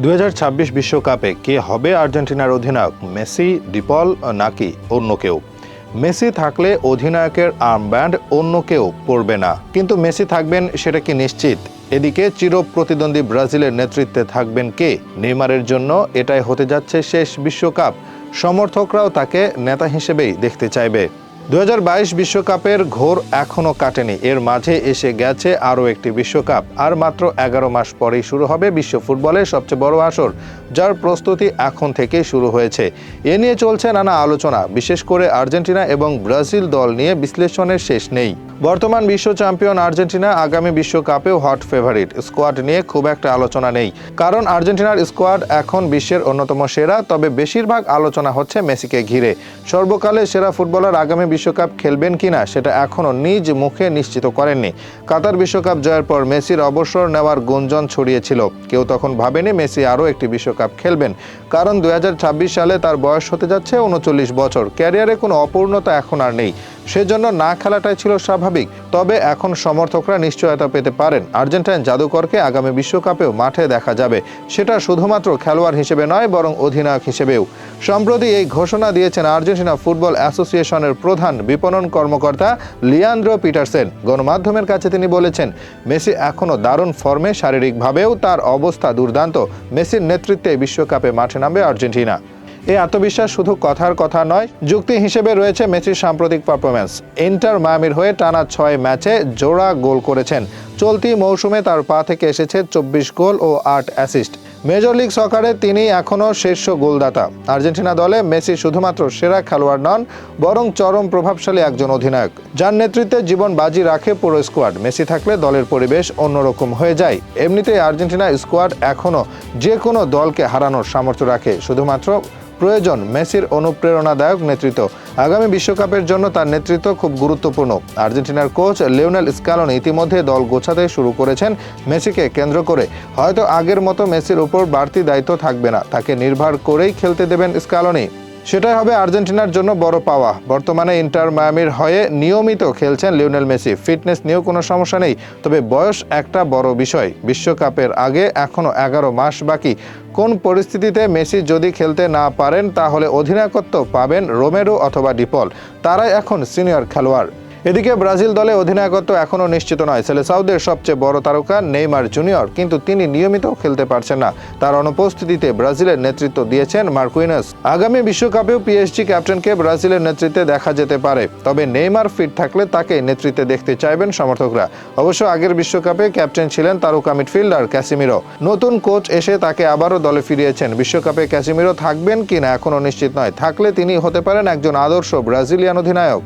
2026 বিশ্বকাপে কে হবে আর্জেন্টিনার অধিনায়ক? মেসি, ডিপল নাকি অন্য কেউ? মেসি থাকলে অধিনায়কের আর্মব্যান্ড অন্য কেউ পরবে না, কিন্তু মেসি থাকবেন সেটা কি নিশ্চিত? এদিকে চিরপ্রতিদ্বন্দ্বী ব্রাজিলের নেতৃত্বে থাকবেন কে? নেইমারের জন্য এটাই হতে যাচ্ছে শেষ বিশ্বকাপ। সমর্থকরাও তাকে নেতা হিসেবেই দেখতে চাইবে। 2022 বিশ্বকাপের ঘোর এখনও কাটেনি, এর মাঝে এসে গেছে আরও একটি বিশ্বকাপ। আর মাত্র 11 মাস পরেই শুরু হবে বিশ্ব ফুটবলের সবচেয়ে বড় আসর, যার প্রস্তুতি এখন থেকেই শুরু হয়েছে। এ নিয়ে চলছে নানা আলোচনা, বিশেষ করে আর্জেন্টিনা এবং ব্রাজিল দল নিয়ে বিশ্লেষণের শেষ নেই। বর্তমান বিশ্ব চ্যাম্পিয়ন আর্জেন্টিনা আগামী বিশ্বকাপেও হট ফেভারিট। স্কোয়াড নিয়ে খুব একটা আলোচনা নেই, কারণ আর্জেন্টিনার স্কোয়াড এখন বিশ্বের অন্যতম সেরা। তবে বেশিরভাগ আলোচনা হচ্ছে মেসিকে ঘিরে। সর্বকালের সেরা ফুটবলার আগামী বিশ্বকাপ খেলবেন কিনা সেটা এখনও নিজ মুখে নিশ্চিত করেননি। কাতার বিশ্বকাপ জয়ের পর মেসির অবসর নেওয়ার গুঞ্জন ছড়িয়েছিল। কেউ তখন ভাবেনি মেসি আরও একটি বিশ্বকাপ খেলবেন, কারণ 2026 সালে তার বয়স হতে যাচ্ছে 39 বছর। ক্যারিয়ারে কোনো অপূর্ণতা এখন আর নেই, সেজন্য না খেলাটাই ছিল স্বাভাবিক। তবে এখন সমর্থকরা নিশ্চয়তা পেতে পারেন, আর্জেন্টাইন জাদুকরকে আগামী বিশ্বকাপেও মাঠে দেখা যাবে। সেটা শুধুমাত্র খেলোয়াড় হিসেবে নয়, বরং অধিনায়ক হিসেবেও। সম্প্রতি এই ঘোষণা দিয়েছেন আর্জেন্টিনা ফুটবল অ্যাসোসিয়েশনের প্রধান বিপণন কর্মকর্তা লিয়ান্দ্রো পিটারসেন। গণমাধ্যমের কাছে তিনি বলেছেন, মেসি এখনও দারুণ ফর্মে, শারীরিকভাবেও তার অবস্থা দুর্দান্ত। মেসির নেতৃত্বে বিশ্বকাপে মাঠে নামবে আর্জেন্টিনা। এই আত্মবিশ্বাস শুধু কথার কথা নয়, যুক্তি হিসেবে রয়েছে মেসির সাম্প্রতিক পারফরম্যান্স। ইন্টার মায়ামির হয়ে টানা 6 ম্যাচে জোড়া গোল করেছেন। চলতি মৌসুমে তার পা থেকে এসেছে 24 গোল ও 8 অ্যাসিস্ট। মেজর লিগ সকারে তিনি এখনও শীর্ষ গোলদাতা। আর্জেন্টিনা দলে মেসি শুধুমাত্র সেরা খেলোয়াড় নন, বরং চরম প্রভাবশালী একজন অধিনায়ক, যার নেতৃত্বে জীবন বাজি রাখে পুরো স্কোয়াড। মেসি থাকলে দলের পরিবেশ অন্যরকম হয়ে যায়। এমনিতেই আর্জেন্টিনা স্কোয়াড এখনও যে কোনো দলকে হারানোর সামর্থ্য রাখে, শুধুমাত্র প্রয়োজন মেসির অনুপ্রেরণাদায়ক নেতৃত্ব। আগামী বিশ্বকাপের জন্য তার নেতৃত্ব খুব গুরুত্বপূর্ণ। আর্জেন্টিনার কোচ লিওনেল স্ক্যালোনি ইতিমধ্যে দল গোছাতে শুরু করেছেন মেসিকে কেন্দ্র করে। হয়তো আগের মতো মেসির উপর বাড়তি দায়িত্ব থাকবে না, তাকে নির্ভর করেই খেলতে দেবেন স্ক্যালোনি। সেটাই হবে আর্জেন্টিনার জন্য বড় পাওয়া। বর্তমানে ইন্টার মায়ামির হয়ে নিয়মিত খেলছেন লিওনেল মেসি। ফিটনেস নিয়েও কোনো সমস্যা নেই, তবে বয়স একটা বড় বিষয়। বিশ্বকাপের আগে এখনও 11 মাস বাকি। কোন পরিস্থিতিতে মেসি যদি খেলতে না পারেন, তাহলে অধিনায়কত্ব পাবেন রোমেরো অথবা ডিপল। তারাই এখন সিনিয়র খেলোয়াড়। এদিকে ব্রাজিল দলে অধিনায়কত্ব এখনও নিশ্চিত নয়। সেলেসাওদের সবচেয়ে বড় তারকা নেইমার জুনিয়র, কিন্তু তিনি নিয়মিত খেলতে পারছেন না। তার অনুপস্থিতিতে ব্রাজিলের নেতৃত্ব দিয়েছেন মার্কুইনাস। আগামী বিশ্বকাপেও পিএসজি ক্যাপ্টেনকে ব্রাজিলের নেতৃত্বে দেখা যেতে পারে, তবে নেইমার ফিট থাকলে তাকে নেতৃত্বে দেখতে চাইবেন সমর্থকরা। অবশ্য আগের বিশ্বকাপে ক্যাপ্টেন ছিলেন তারকা মিডফিল্ডার ক্যাসিমিরো। নতুন কোচ এসে তাকে আবারও দলে ফিরিয়েছেন। বিশ্বকাপে ক্যাসিমিরো থাকবেন কিনা এখনও নিশ্চিত নয়। থাকলে তিনি হতে পারেন একজন আদর্শ ব্রাজিলিয়ান অধিনায়ক।